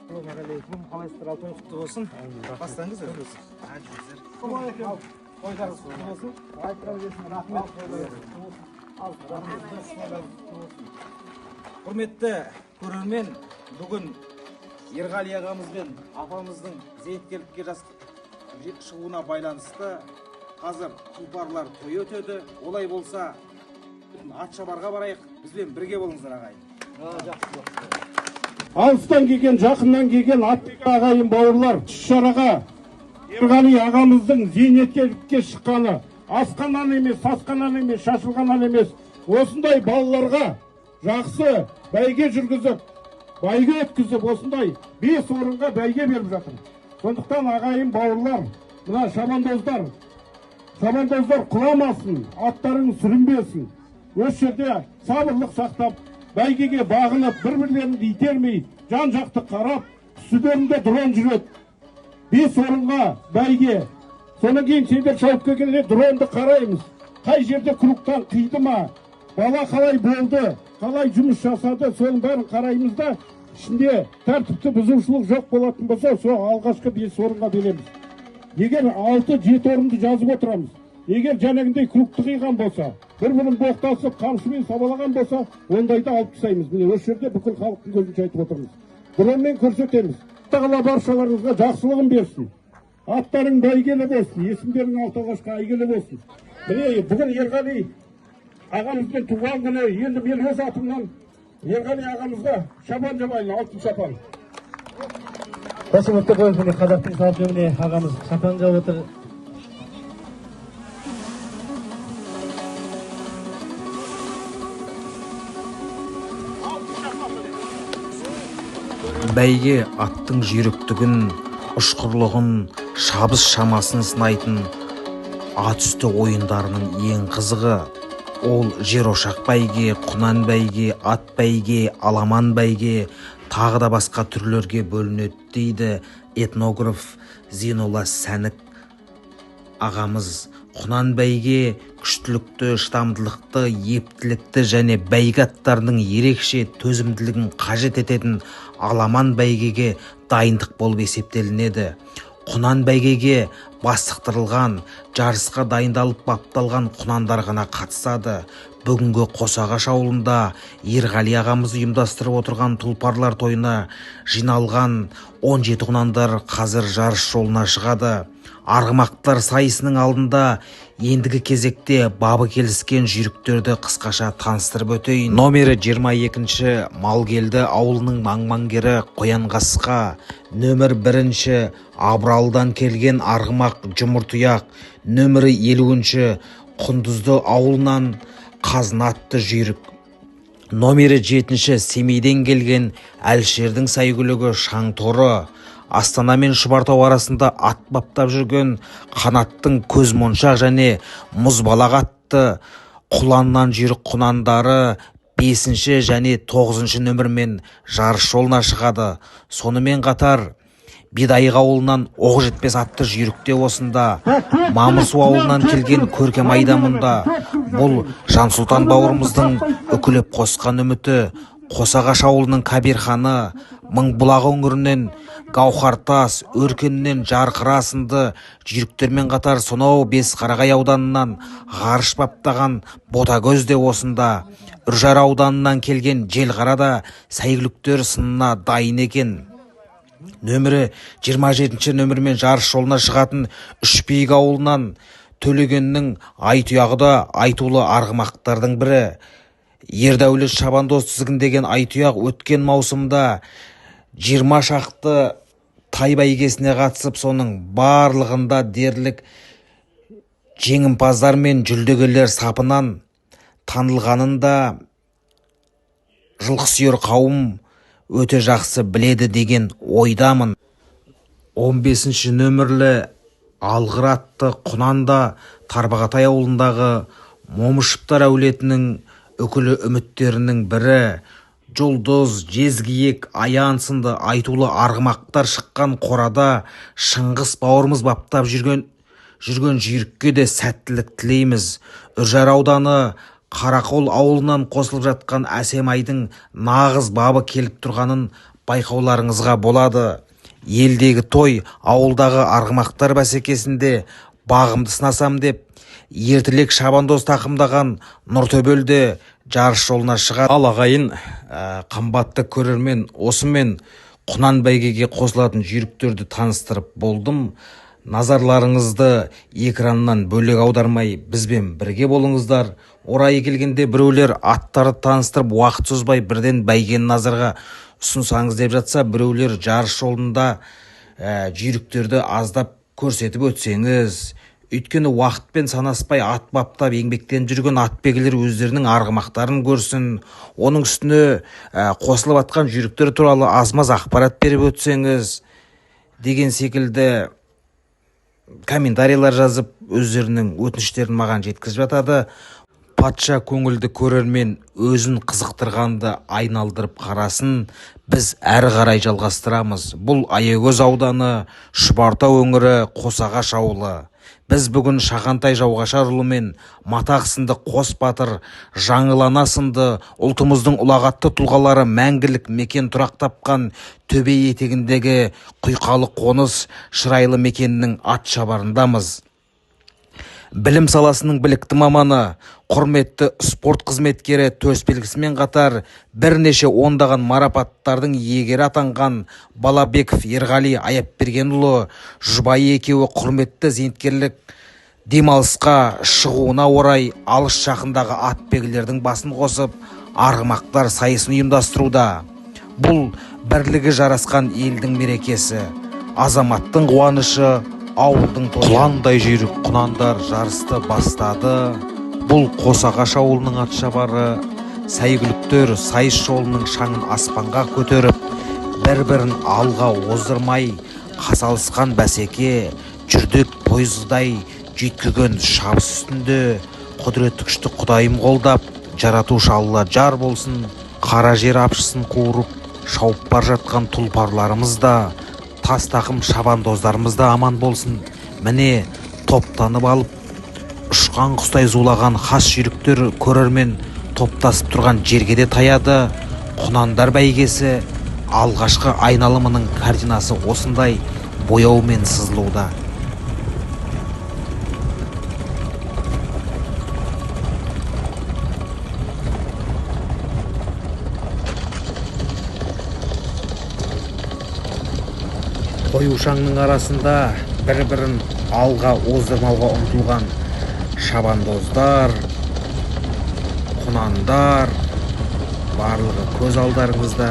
Ассалаумағалейкум. Қалайсыздар? Алтын құтты болсын. Бастаңыз өзіңіз. Қойдарыңыз құтты болсын. Рахмет. Құрметті көрермен, бүгін Ерғали ағамыз бен апамыздың зейнеткерлікке шығуына байланысты қазір тұлпарлар той өтеді. Олай болса, Атшабарға барайық. Бізбен бірге болыңыздар ағайын. Алыстан келген, жақыннан келген аттық ағайын бауырлар, шараға Ерғали ағамыздың зейнеткерлікке шыққаны асқаннан емес, сасқаннан емес, шашылғаннан емес, осындай балаларға жақсы бәйге жүргізіп, бәйге өткізіп, осындай 5 орынға бәйге беріп жатыр. Сондықтан ағайын бауырлар, мына шабандоздар құламасын, аттарың сүрінбесін. Өз жерде сабырлық сақтап, бәйгеге бағынып, бір-бірлерін итермей, жан-жақты қарап, үстілерінде дрон жүреді. 5 орынға бәйге. Содан кейін сендер шауып келгенде дронды қараймыз. Қай жерде кругтан қиды ма? Бала қалай болды? Қалай жұмыс жасады? Соның бәрін қараймыз да, ішінде тәртіпті бұзушылық жоқ болатын болса, сол алғашқы 5 орынға береміз. Егер 6-7 орынды жазып отырамыз. Егер жәнегіндей кругты қиған болса, бір-бірін боқтасып, қамшымен сабалаған болса, ондайды алып тастаймыз. Міне осы жерде бүкіл халықтың көзінше айтып отырмыз. Дронмен көрсетеміз. Тағала баршаларыңызға жақсылығын берсін. Аттарың бәйгелі болсын, есімдерің алғашқы әйгілі болсын. Міне бүгін Ерғали ағамыздың туған күні, енді мен өз атымнан Ерғали ағамызға шапан жабайын, алтын шапан. Қошеметті қойыңыз, міне қазақтың салты міне ағамыз шапан жауып отыр. Бәйге аттың жүйріктігін, ұшқырлығын, шабыс шамасын сынайтын ат үсті ойындарының ең қызығы. Ол жер ошақ бәйге, құнан бәйге, ат бәйге, аламан бәйге, тағы да басқа түрлерге бөлінеді дейді этнограф Зейнолла Сәнік ағамыз. Құнан бәйге күштілікті, шыдамдылықты, ептілікті және бәйге аттарының ерекше төзімділігін қажет ететін аламан бәйгеге дайындық болып есептелінеді. Құнан бәйгеге бастықтырылған, жарысқа дайындалып бапталған құнандар ғана қатысады. Бүгінгі Қосағаш ауылында Ерғали ағамыз ұйымдастырып отырған тұлпарлар тойына жиналған 17 құнандар қазір жарыс жолына шығады. Арғымақтар сайысының алдында ендігі кезекте бабы келіскен жүйріктерді қысқаша таныстырып өтейін. Номері 22-ші Малгелді ауылының маңмаңгері Қоянқасқа, нөмір 1-ші Абралдан келген арғымақ Жұмыртұяқ, нөмірі 50-ші Құндызды ауылынан Қазнатты жүйрік, номері 7-ші Семейден келген Әлшердің сәйгүлігі Шаңторы, Астана мен Шұбартау арасында ат баптап жүрген Қанаттың Көзмоншақ және Мұзбалақ атты Құланнан жүйрік құнандары 5-ші және 9-ші нөмірмен жарыс жолына шығады. Сонымен қатар Бидайық ауылынан оғы жетпес атты жүйрікте осында, Мамысу ауылынан келген Көркем Айдамында. Бұл Жансұлтан бауырымыздың үкілеп қосқан үміті. Қосағаш ауылының Кабирханы, Мыңбұлақ өңірінен Гаухартас, Өркеннен Жарқыра сынды жүйріктермен қатар сонау Бесқарағай ауданынан ғарыш баптаған Ботагөз де осында. Үржар ауданынан келген Желқара да сәйгүліктер сынына дайын екен. Нөмірі 27-ші нөмірмен жарыс жолына шығатын Үшбейік ауылынан Төлегеннің Айтұяғы да айтулы арғымақтардың бірі. Ердәулет шабандоз тізгіндеген Айтұяқ өткен маусымда 20 шақты тай бәйгесіне қатысып, соның барлығында дерлік жеңімпаздар мен жүлдегерлер сапынан танылғанын да жылқысүйер қауым өте жақсы біледі деген ойдамын. 15-ші нөмірлі Алғыр атты құнанда Тарбағатай ауылындағы Момышевтар әулетінің үкілі үміттерінің бірі. Жұлдыз, Жезгиек, Аян сынды айтулы арғымақтар шыққан қорада Шыңғыс бауырымыз баптап жүрген жүйрікке де сәттілік тілейміз. Үржар ауданы Қарақол ауылынан қосылып жатқан Әсемайдың нағыз бабы келіп тұрғанын байқауларыңызға болады. Елдегі той, ауылдағы арғымақтар бәсекесінде бағымды сынасам деп ертілек шабандоз тақымдаған Нұртөбелде жарыс жолына шығады. Ал ағайын, қымбатты көрермен, осымен Құнан бәйгеге қосылатын жүйріктерді таныстырып болдым. Назарларыңызды экраннан бөлек аудармай бізбен бірге болыңыздар. Орайы келгенде біреулер аттарды таныстырып уақыт созбай бірден бәйгені назарға ұсынсаңыз деп жатса, біреулер жарыс жолында жүйріктерді аздап көрсетіп өтсеңіз. Өйткені уақытпен санаспай ат баптап еңбектен жүрген атбегілер өздерінің арғымақтарын көрсін. Оның үстіне қосылып атқан жүйріктер туралы аз-маз ақпарат беріп өтсеңіз деген секілді комментарийлер жазып өздерінің өтініштерін маған жеткізіп жатады. Патша көңілді көрермен өзін қызықтырғанды айналдырып қарасын, біз әрі қарай жалғастырамыз. Бұл Аягөз ауданы, Шұбартау өңірі, Қосағаш ауылы. Біз бүгін Шағантай Жауғашарұлы мен Матақ сынды қос батыр, Жаңылана сынды ұлтымыздың ұлағатты тұлғалары мәңгілік мекен тұрақ тапқан төбе етегіндегі құйқалы қоныс шырайлы мекеннің ат шабарындамыз. Білім саласының білікті маманы, құрметті спорт қызметкері төсбелгісімен қатар бірнеше ондаған марапаттардың иегері атанған Балабеков Ерғали Аяпбергенұлы жұбайы екеуі құрметті зейнеткерлік демалысқа шығуына орай алыс жақындағы атбегілердің басын қосып арғымақтар сайысын ұйымдастыруда. Бұл бірлігі жарасқан елдің мерекесі, азаматтың қуанышы, ауылдың тойы. Құландай жүйрік құнандар жарысты бастады. Бұл Қосағаш ауылының атшабары, сәйгүліктер сайыс жолының шаңын аспанға көтеріп, бір-бірін алға оздырмай қасалысқан бәсеке, жүрдек пойыздай жүйткіген шабыс үстінде құдіретті күшті Құдайым қолдап, жаратушы Алла жар болсын, қара жер апшысын қуырып, шауып бар жатқан тұлпарларымыз да, тас тақым шабандоздарымыз да аман болсын. Міне топтанып алып, ұшқан құстай зулаған хас жүйріктер көрермен топтасып тұрған жерге де таяды. Құнандар бәйгесі алғашқы айналымының картинасы осындай бояумен сызылуда. Қоюшаңның арасында бір-бірін алға оздырмауға ұмтылған шабандоздар, құнандар, барлығы көз алдарыңызда.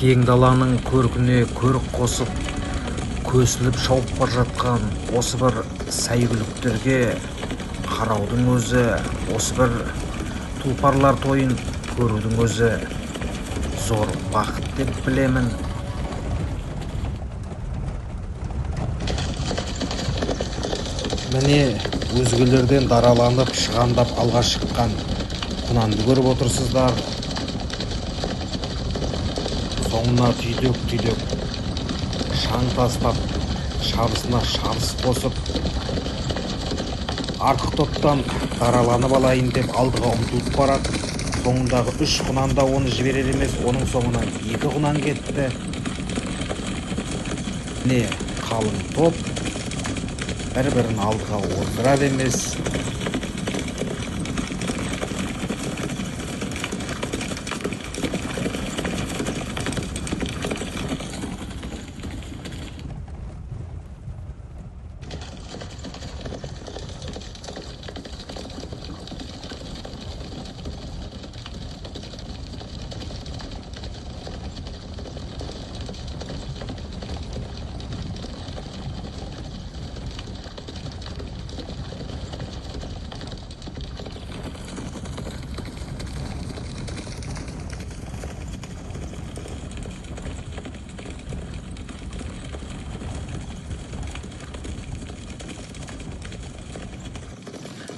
Кең даланың көркіне көрік қосып, көсіліп шауып бар жатқан осы бір сәйгүліктерге қараудың өзі, осы бір тұлпарлар тойын көрудің өзі зор бақыт деп білемін. Міне өзгелерден дараланып, шығандап алға шыққан құнанды көріп отырсыздар. Соңына түйдек шаң тастап, шабысына шабыс қосып, артық топтан дараланып алайын деп алдыға ұмтылып барады. Соңындағы 3 құнан да оны жіберер емес, оның соңынан 2 құнан кетті. Не қалың топ бір-бірін алдыға оздырады емес.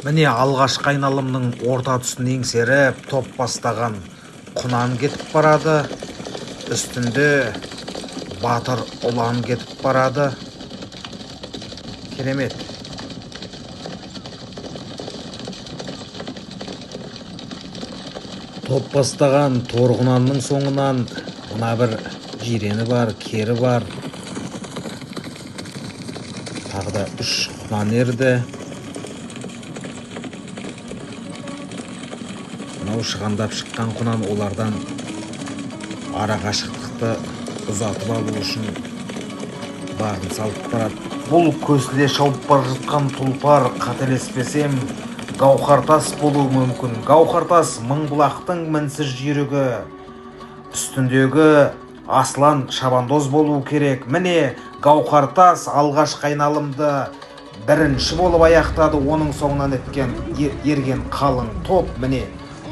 Міне алғашқы айналымның орта тұсын еңсеріп топ бастаған құнан кетіп барады. Үстінде батыр ұлан кетіп барады. Керемет. Топ бастаған Торғынанның соңынан мына бір жирені бар, кері бар. Тағы да 3 құнан ерді. Мынау шығандап шыққан құнан олардан ара қашықтықты ұзатып алу үшін барын салып барады. Бұл көсіле шауып бара жатқан тұлпар, қателеспесем, Гауһартас болуы мүмкін. Гауһартас Мыңбұлақтың мінсіз жүйрігі, үстіндегі аслан шабандоз болуы керек. Міне Гауһартас алғашқы айналымды бірінші болып аяқтады. Оның соңынан ерген қалың топ. Міне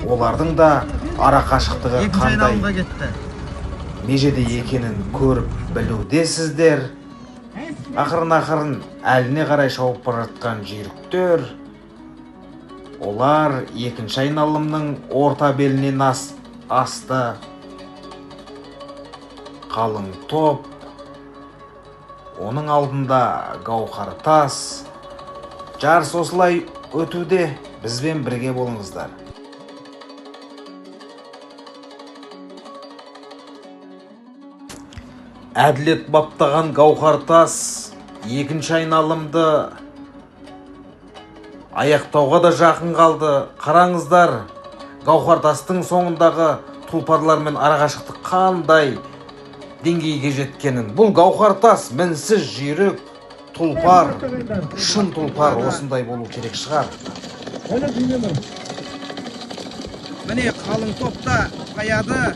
олардың да ара қашықтығы қандай межеде екенін көріп білудесіздер. Ақырын әліне қарай шауып бара жатқан жүйріктер, олар екінші айналымның орта белінен асты. Қалың топ, оның алдында Гауһартас. Жарыс осылай өтуде, бізбен бірге болыңыздар. Әділет баптаған Гауһартас екінші айналымды аяқтауға да жақын қалды. Қараңыздар, Гауһартастың соңындағы тұлпарлармен арақашықтық қандай деңгейге жеткенін. Бұл Гауһартас мінсіз жүйрік тұлпар, шын тұлпар осындай болу керек шығар. Міне қалың топта қаяды.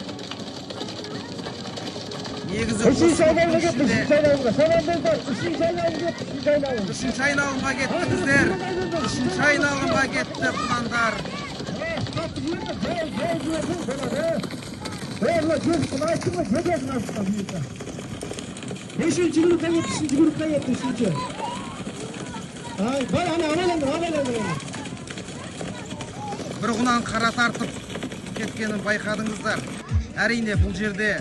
Негізі үшінші айналымға кеттіңіздер. Үшінші айналымға кетті құнандар. Beşinci grupta yetti, üçüncü grupta yetti, üçüncü. Ay, var ana. Бір құнан қара тартып кеткенін байқадыңыздар. Әрине бұл жерде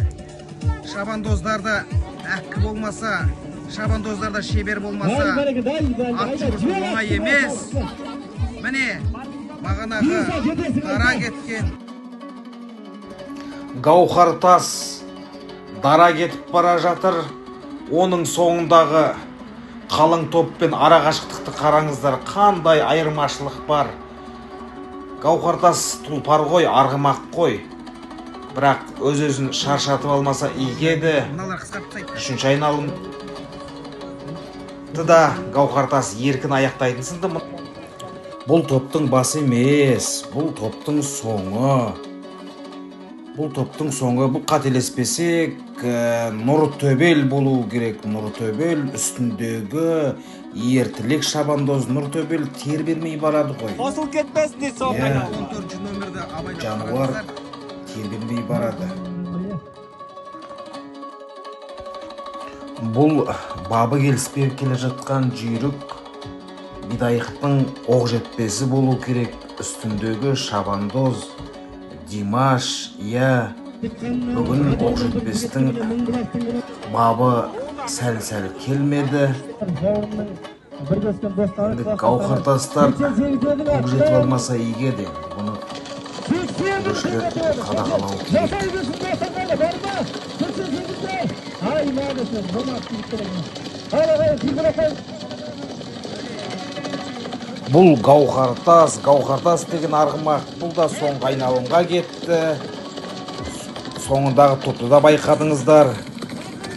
шабандоздарда әккі болмаса, шабандоздарда шебер болмаса, ат жүру оңай емес. Міне, бағанағы дара кеткен Гауһартас дара кетіп бара жатыр. Оның соңындағы қалың топпен ара қашықтықты қараңыздар, қандай айырмашылық бар. Гауһартас тұлпар ғой, арғымақ қой. Бірақ өз-өзін шаршатып алмаса игеді. Үшінші айналымды да Гауһартас еркін аяқтайтын сынды. Бұл топтың басы емес, бұл топтың соңы. Бұл қателеспесек, Нұртөбел болу керек. Нұртөбел үстіндегі ертілік шабандоз. Нұртөбел тер бермей барады ғой. Қосыл кетпесін дейді соң. Жануар тер бермей барады. Бұл бабы келіспей келе жатқан жүйрік бидайықтың оқ жетпесі болу керек. Үстіндегі шабандоз Димаш, бүгін оқ жетпестің бабы сәл-сәл келмеді. Гауһартастар оқ жетіп алмаса игеді. Бұны көршілер қадағалау керек. Бұл Гауһартас деген арғымақ. Бұл да соңғы айналымға кетті. Соңындағы топты да байқадыңыздар.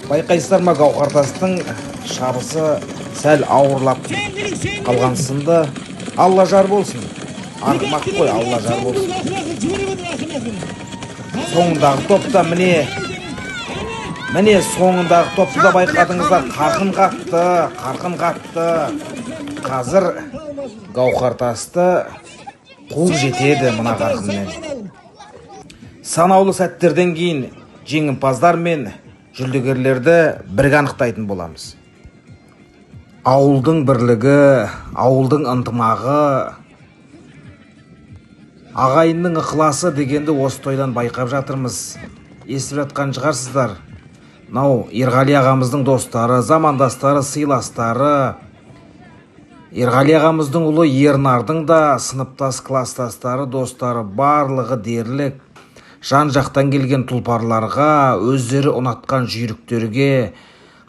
Байқайсыздар ма, Гауһартастың шабысы сәл ауырлап қалған сынды. Алла жар болсын. Арғымақ қой, Алла жар болсын. Соңындағы топта міне соңындағы топты да байқадыңыздар. Қарқын қатты. Қазір Гауһартасты қуып жетеді мына қарқынмен. Санаулы сәттерден кейін жеңімпаздар мен жүлдегерлерді бірге анықтайтын боламыз. Ауылдың бірлігі, ауылдың ынтымағы, ағайынның ықыласы дегенді осы тойдан байқап жатырмыз. Естіп жатқан шығарсыздар. Ерғали ағамыздың достары, замандастары, сыйластары, Ерғали ағамыздың ұлы Ернардың да сыныптас класстастары, достары барлығы дерлік жан-жақтан келген тұлпарларға, өздері ұнатқан жүйріктерге,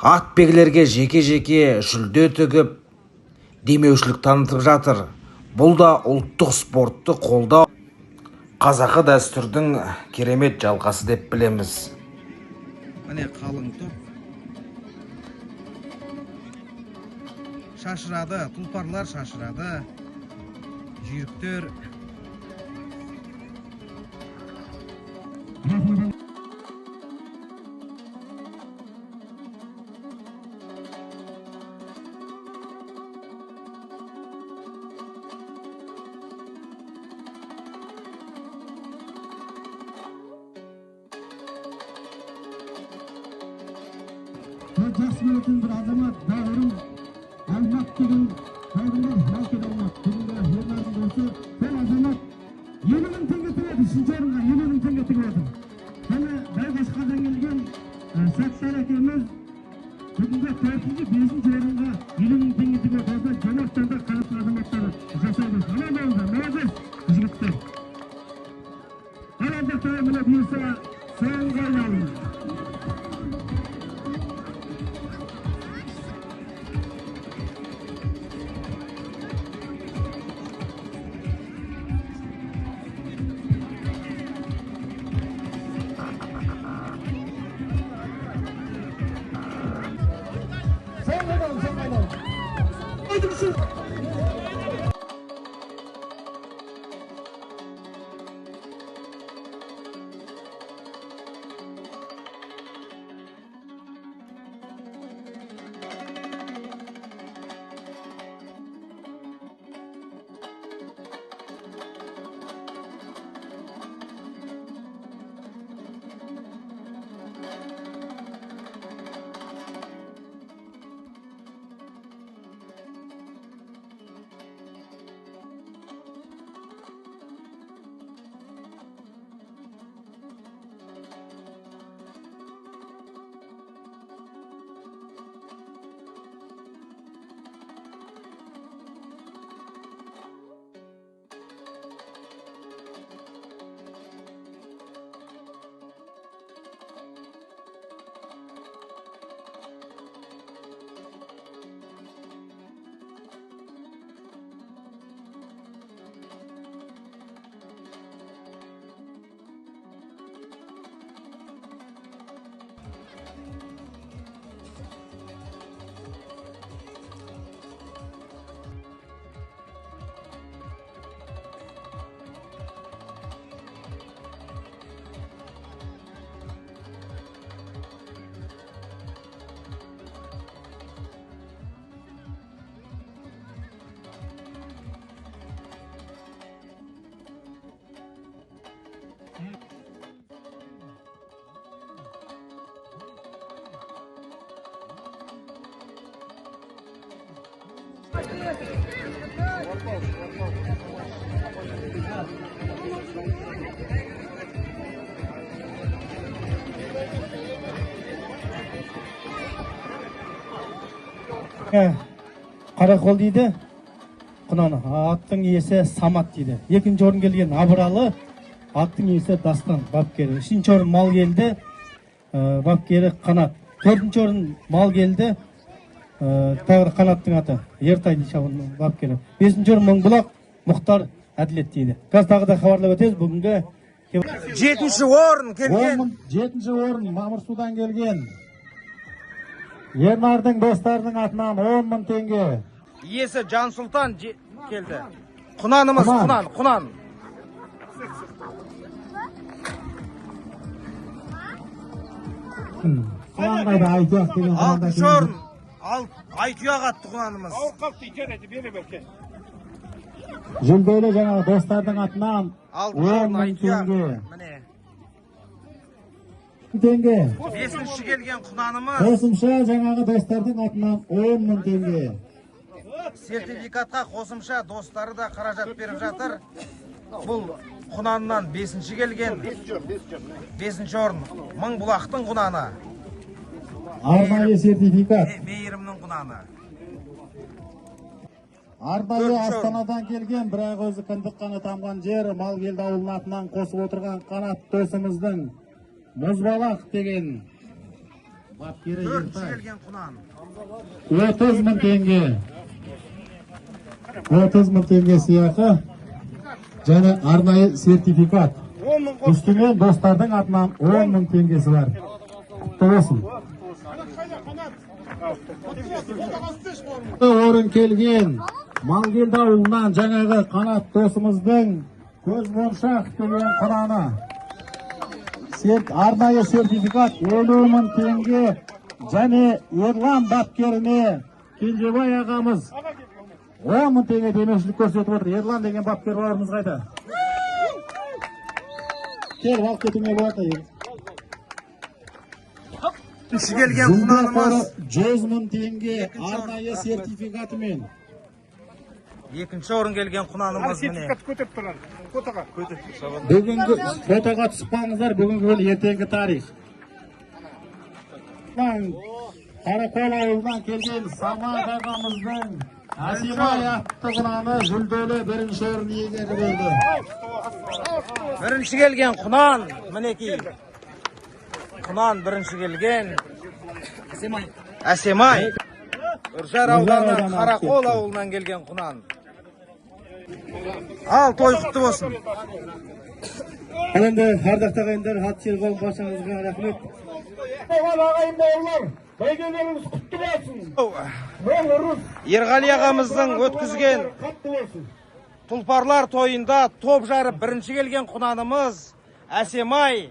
атбегілерге жеке-жеке жүлде тігіп, демеушілік танытып жатыр. Бұл да ұлттық спортты қолдау, қазақы дәстүрдің керемет жалғасы деп білеміз. Міне қалың топ. Шашырады, тұлпарлар шашырады. Жүйріктер. Жақсы көретін бір азамат, бауырым, Алмат деген бауырымдар, Малкет Алмат, бүгінгі Ернардың досы, сол азамат 50.000 теңге тігеді, үшінші орынға 50.000 теңге тігеді. Және Байқошқардан келген Сәттар әкеміз бүгінгі 4-ші, 5-ші орынға 50.000 теңге тігеді. Осы Жомарттан да қарапты азаматтары жасайды. Аман болыңыздар, молодец, жігіттер. Аралдықтары міне бұйырса соңғы айналым. Қарақол дейді, құнаны, аттың иесі Самат дейді. Екінші орын келген Абыралы, аттың иесі Дастан, бапкері. Үшінші орын Мал келді, бапкері Қанат. Төртінші орын Мал келді, тағыр Қанаттың аты, Ертай шабының бапкері. Бесінші орын Мыңбұлақ, Мұхтар Әділет дейді. Қазір тағы да хабарлап өтеміз, бүгінгі 7-ші орын келген. 7-ші орын Мамырсудан келген. Ернардың достарының атынан 10.000 теңге. Иесі Жансұлтан келді. Құнанымыз, құнан. Қандай айтуақ деген құнанда 6-шы орын. Айтуақ атты құнанымыз. Жүлделі жаңағы достардың атынан 10.000 теңге. Міне. Теңге. 5-ші келген құнанымыз. Қосымша жаңағы достардың атынан 10.000 теңге. Сертификатқа қосымша достары да қаражат беріп жатыр. Бұл құнанынан 5-ші келген. 5-ші орын. Мыңбұлақтың құнаны. Арнайы сертификат. Мейірімнің құнаны. Арнайы Астанадан келген, бірақ өзі кіндік қаны тамған жер, Малгелді ауылының атынан қосып отырған қанат досымыздың Мұзбалақ деген бапкері Ертай. 30 мың теңге. 30 мың теңге сыйақы және арнайы сертификат. Үстімен достардың атынан 10 мың теңгесі бар. Құтты болсын. Орын келген Малгелді ауылынан жаңағы қанат досымыздың Көзмоншақ деген құнаны. Арнайы сертификат 50 мың теңге және Ерлан бапкеріне Кенжебай ағамыз 10 мың теңге демеушілік көрсетіп отыр. Ерлан деген бапкер бауырымыз қайда? Кел, алып кетуге болады. Үші келген құнанымыз 100 мың теңге арнайы сертификатымен. Екінші орын келген құнанымыз міне. Бүгінгі фотоға түсіп қалыңыздар, бүгінгі ертеңгі тарих. Қарақол ауылынан келген Самат ағамыздың Асимай атты құнаны жүлделі бірінші орын иегері болды. Бірінші келген құнан мінекей. Құнан бірінші келген. Әсемай. Үржар ауданы Қарақол ауылынан келген құнан. Ал, той құтты болсын. Енді ардақты ағайындар, ат жер қолын басыңызға рахмет. Оған ағайын бауырлар, бәйгелеріңіз құтты болсын. Ерғали ағамыздың өткізген тұлпарлар тойында топ жарып бірінші келген құнанымыз Әсемай,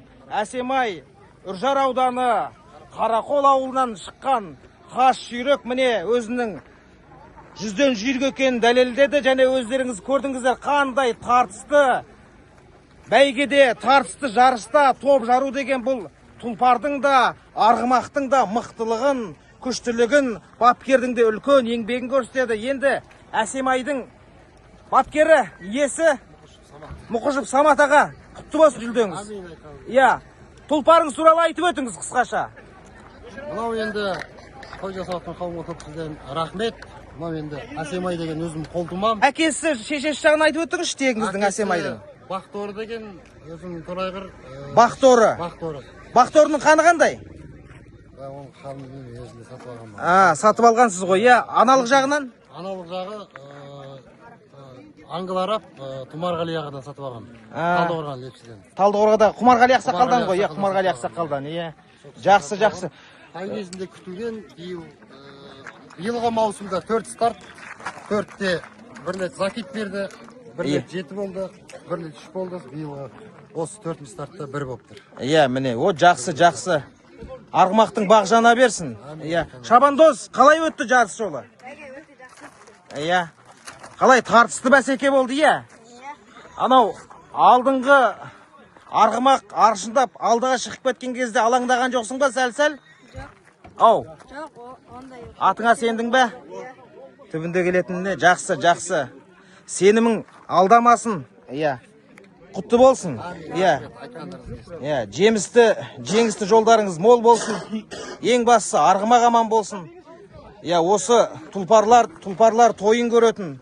Үржар ауданы Қарақол ауылынан шыққан қас жүйрек міне өзінің 100-ден жүйрік екенін дәлелдеді және өздеріңіз көрдіңіздер қандай тартысты бәйгеде, тартысты жарыста топ жару деген бұл тұлпардың да, арғымақтың да мықтылығын, күштілігін, бапкердің де үлкен еңбегін көрсетеді. Енді Әсемайдың бапкері иесі Мұқышев Самат аға, құтты болсын жүлдеңіз. Иә, тұлпарыңыз туралы айтып өтіңіз қысқаша. Мынау енді той жасаватқан қауымға көптен рахмет. Мынау енді Әсемай деген өзім қолтумам. Әкесі, шешесі жағын айтып өтіңізші тегіңіздің Әсемайдың. Бақторы деген өзім торайғыр. Бақторы. Бақторының қаны қандай? Оның қанын өзінде сатып алғанмын. Сатып алғансыз ғой, иә. Аналық жағынан? Аналық жағы Аңғыларап Тұмарғали ағадан сатып алғам. Талдықорған лепсіден. Талдықорғада Құмарғали Ақсақалдан ғой, иә, Құмарғали Ақсақалдан, иә. Жақсы. Ай кезінде күтілген биылғы маусымда 4 старт, 4-те бір рет закит берді, бір рет 7 болды, бір рет 3 болды, биылғы осы 4-ші стартта 1 болып тұр. Иә, міне, о жақсы. Арғымақтың бақ жана берсін. Иә. Шабандоз, қалай өтті жарыс жолы? Иә. Қалай тартысты бәсеке болды, иә? Анау алдыңғы арғымақ аршындап алдыға шығып кеткен кезде алаңдаған жоқсың ба сәл-сәл? Ау. Жоқ, ондай жоқ. Атыңа сендің бе? Түбінде келетініне жақсы. Сенімің алдамасын. Иә. Құтты болсын. Иә. Жеңісті жолдарыңыз мол болсын. Ең бастысы арғымақ аман болсын. Иә, осы тұлпарлар тойын көретін,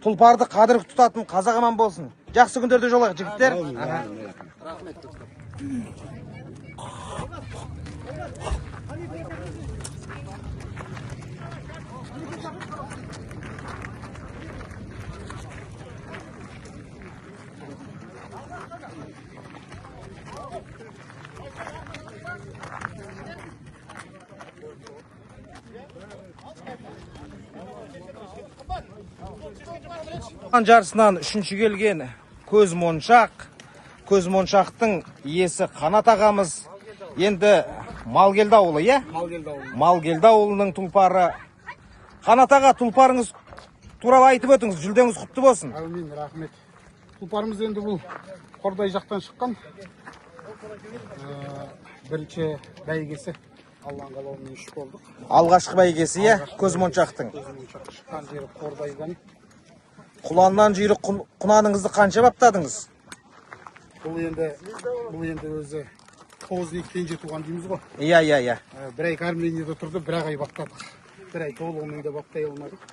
тұлпарды қадір тұтатын қазақ аман болсын. Жақсы күндерде жолайық, жігіттер. Жарысынан үшінші келген Көзмоншақтың иесі Қанат ағамыз. Енді Малгелді ауылы, е? Малгелді ауылының тұлпары. Қанат аға, тұлпарыңыз туралы айтып өтіңіз, жүлдеңіз құтты болсын. Әумин, рахмет. Тұлпарымыз енді бұл Қордай жақтан шыққан. Бірінші бәйгесі. Алланың қалауымен 3 болдық. Алғашқы бәйгесі, е? Көзмоншақтың. Шыққан жері Қордайдан. Құланнан жүйрік құнаныңызды қанша баптадыңыз? Бұл енді өзі 9-2-тен жетуған дейміз ғой. Иә. Бір ай кәрмленеде тұрды, бір ай баптадық. Бір ай толығымен де баптай алмадық.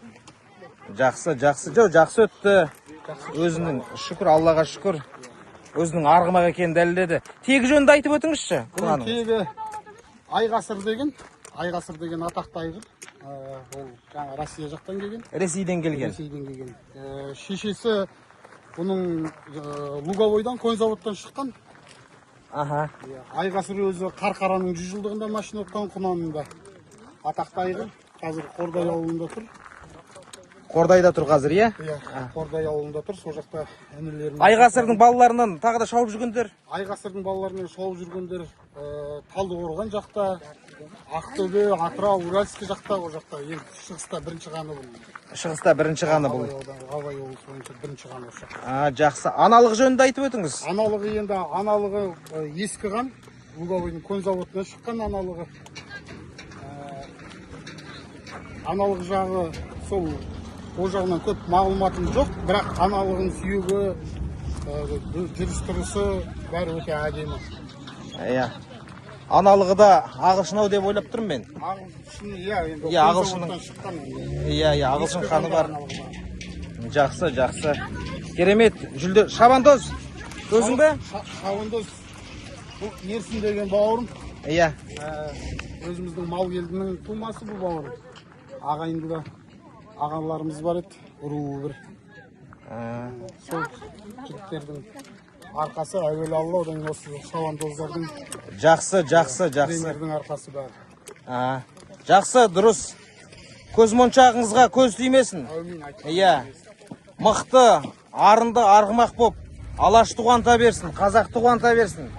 Жақсы, жақсы өтті. Өзінің шүкір, Аллаға шүкір. Өзінің арғымақ екенін дәлелдеді. Тегі жөнінде айтып өтіңізші. Бұның тегі Айғасыр деген атақты айғыр. Ол жаңа Россия жақтан келген. Ресейден келген. Шешесі бұның Луговойдан, Конь-заводтан шыққан. Аха. Айғасыр өзі Қарқараның 100 жылдығында машина отқан Құнанында. Атақты айғыр. Қазір Қордай ауылында тұр. Қордайда тұр қазір, иә? Қордай ауылында тұр. Сол жақта інілерінің. Айғасырдың балаларынан тағы да шауып жүргендер. Айғасырдың балаларымен шауып жүргендер Талдықорған жақта, Ақтөбе, Атырау, Уральск жақта, о жақта. Ең шығыста бірінші ғаны бұл. Шығыста бірінші ғаны бұл. Абай облысы бойынша бірінші ғаны осы. Жақсы. Аналық жөнінде айтып өтіңіз. Аналығы ескі ған. Луговойдың Конь-заводынан шыққан аналығы. Аналық жағы сол ол жағынан көп мағлұматым жоқ, бірақ аналығын сүйегі, жүріс-тұрысы бәрі өте әдемі. Иә. Аналығы да ағылшын-ау деп ойлап тұрмын мен. Ағылшын, иә, енді Конь-заводтан шыққан. Иә, ағылшын қаны бар. Жақсы. Керемет. Жүлде. Шабандоз. Өзің бе? Шабандоз. Бұл Ерсін деген бауырым. Иә. Өзіміздің мал елдінің тумасы бұл бауырым. Ағайынды ағаларымыз бар еді, руы бір. Сол жігіттердің арқасы әуелі Алла, одан осы шабандоздардың Жақсы. тренердің арқасы бәрі. Жақсы, дұрыс. Көзмоншағыңызға көз тимесін. Әумин айтып. Иә. Мықты, арынды, арғымақ боп, Алаш туғанта берсін, қазақ туғанта берсін.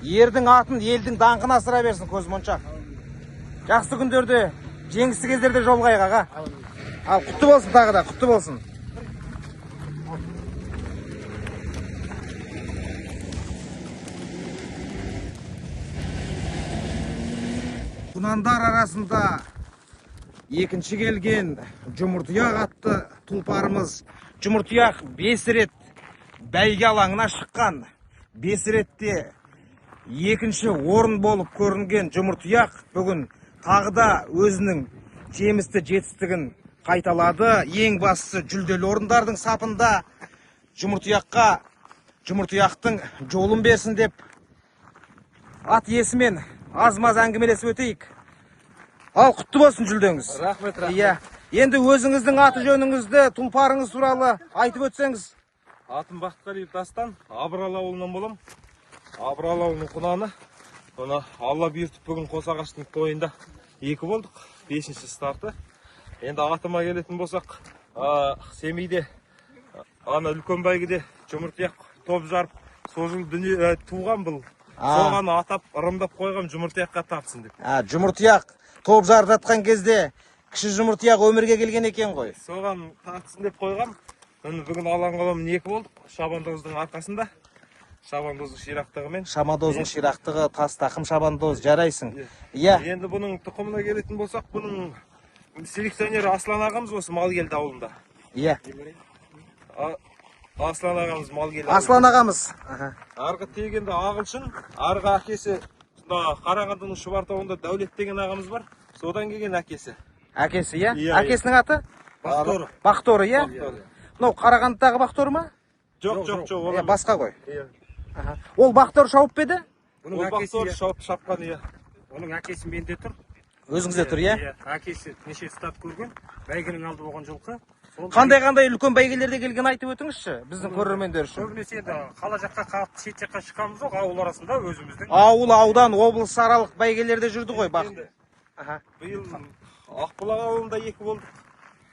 Ердің атын, елдің даңқын асыра берсін көзмоншақ. Жақсы күндерде, жеңісті кездерде жолғайық аға. Ал құтты болсын тағы да, құтты болсын. Құнандар арасында екінші келген Жұмыртұяқ атты тұлпарымыз. Жұмыртұяқ 5 рет бәйге алаңына шыққан. 5 ретте екінші орын болып көрінген Жұмыртұяқ бүгін тағы да өзінің жемісті жетістігін қайталады. Ең бастысы жүлделі орындардың сапында Жұмыртұяққа Жұмыртұяқтың жолын берсін деп ат иесімен аз-маз әңгімелесіп өтейік. Ал құтты болсын жүлдеңіз. Рахмет. Иә. Енді өзіңіздің аты жөніңізді, тұлпарыңыз туралы айтып өтсеңіз. Атым Бақтықалиев Дастан, Абыралы ауылынан болам. Абыралы ауылының құнаны. Оны Алла бұйыртып бүгін Қосағаштың тойында 2 болдық. 5-ші старты. Енді атыма келетін болсақ, Семейде, ана үлкен бәйгеде Жұмыртұяқ топ жарып, сол жыл дүние туған бұл. Соған атап, ырымдап қойған Жұмыртұяққа тартсын деп. Жұмыртұяқ топ жарып жатқан кезде кіші Жұмыртұяқ өмірге келген екен ғой. Соған тартсын деп қойған. Бүгін алаң-қаламын 2 болдық. Шабандоздың арқасында. Шабандоздың ширақтығымен. Шабандоздың ширақтығы, тас тақым шабандоз, жарайсың. Иә. Енді бұның тұқымына келетін болсақ, бұның селекционері Аслан ағамыз осы Малгелді ауылында. Иә. Аслан ағамыз Малгелді. Аслан ағамыз. Арғы тегенде ағылшын, арғы әкесі Қарағандының Шұбартауында Дәулет деген ағамыз бар. Содан келген әкесі. Әкесі, иә? Әкесінің аты? Бақторы. Бақторы, иә? Мынау Қарағандыдағы Бақторы ма? Жоқ. Басқа ғой. Ол Бақторы шауып беді? Ол Бақторы шауып шапқан, иә. Оның әкесі менде тұр. Өзіңізде тұр, иә? Әкесі неше старт көрген, бәйгенің алды болған жылқы. Қандай үлкен бәйгелерде келген айтып өтіңізші, біздің көрермендер үшін. Көбінесе енді қала жаққа қағып, шет жаққа шыққанымыз жоқ, ауыл арасында өзіміздің. Ауыл, аудан, облыс аралық бәйгелерде жүрді ғой, бақ. Биыл Ақбұлақ ауылында 2 болдық,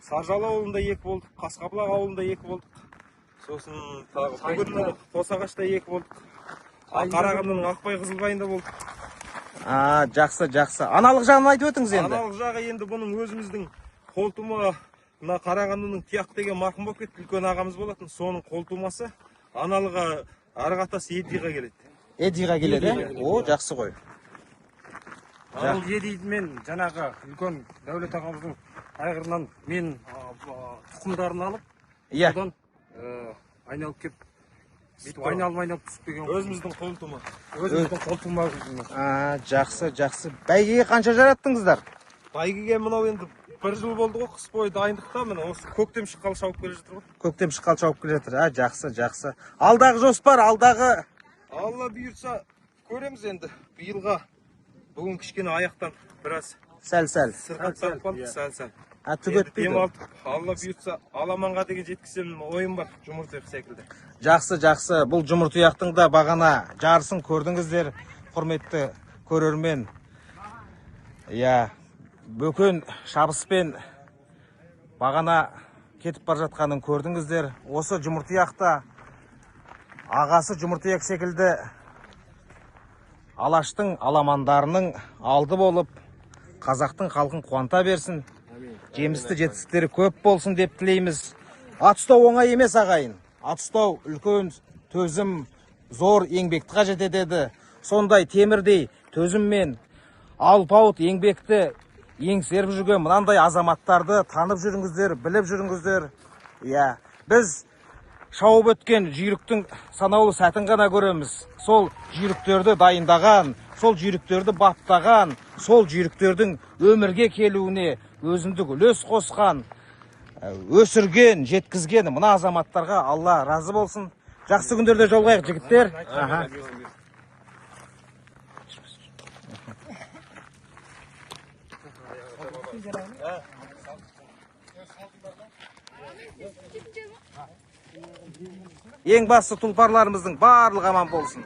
Саржал ауылында 2 болдық, Қасқабұлақ ауылында 2 болдық. Сосын бүгін Қосағашта 2 болдық. Қарағандының Ақбай Қызылбайында болдық. Жақсы. Аналық жағын айтып өтіңіз енді. Аналық жағы енді бұның өзіміздің қолтума, мына Қарағандының Тияқ деген марқұм болып кетті, үлкен ағамыз болатын. Соның қолтумасы аналыға арғатасы Едиға келеді. Едиға келеді? О, жақсы ғой. Ал Едиді мен жаңағы үлкен Дәулет ағамыздың айғырынан мен тұқымдарын алып, одан айналып кеп, айналып түсіп деген өзіміздің қолтума. Өзіміздің қолтума. Жақсы. Бәйгеге қанша жараттыңыздар? бәйгеге мынау енді 1 жыл болды ғой, қыс бойы дайындықта, міне осы көктем шыққалы шауып келе жатыр ғой. Көктем шыққалы шауып келе жатыр. Жақсы, жақсы. Алдағы жоспар, алдағы Алла бұйырса көреміз енді. Биылға бүгін кішкене аяқтан біраз сәл. сырқаттанып қалдық, сәл. Түк өтпейді. Демалтып, Алла бұйырса аламанға деген жеткізсем ойым бар, жұмыртық секілді. Жақсы. Бұл жұмыртұяқтың да бағана жарысын көрдіңіздер, құрметті көрермен. Иә, бөкен шабыспен бағана кетіп бар жатқанын көрдіңіздер. Осы жұмыртұяқта ағасы жұмыртұяқ секілді Алаштың аламандарының алды болып, қазақтың халқын қуанта берсін. Жемісті жетістіктері көп болсын деп тілейміз. Ат ұстау оңай емес ағайын. Ат ұстау үлкен төзім, зор еңбекті қажет етеді. Сондай темірдей төзіммен алпауыт еңбекті еңсеріп жүрген мынандай азаматтарды танып жүріңіздер, біліп жүріңіздер. Иә, біз шауып өткен жүйріктің санаулы сәтін ғана көреміз. Сол жүйріктерді дайындаған, сол жүйріктерді баптаған, сол жүйріктердің өмірге келуіне өзіндік үлес қосқан, өсірген, жеткізген мына азаматтарға Алла разы болсын. Жақсы күндерде жолығайық, жігіттер. Ең басты тұлпарларымыздың барлығы аман болсын.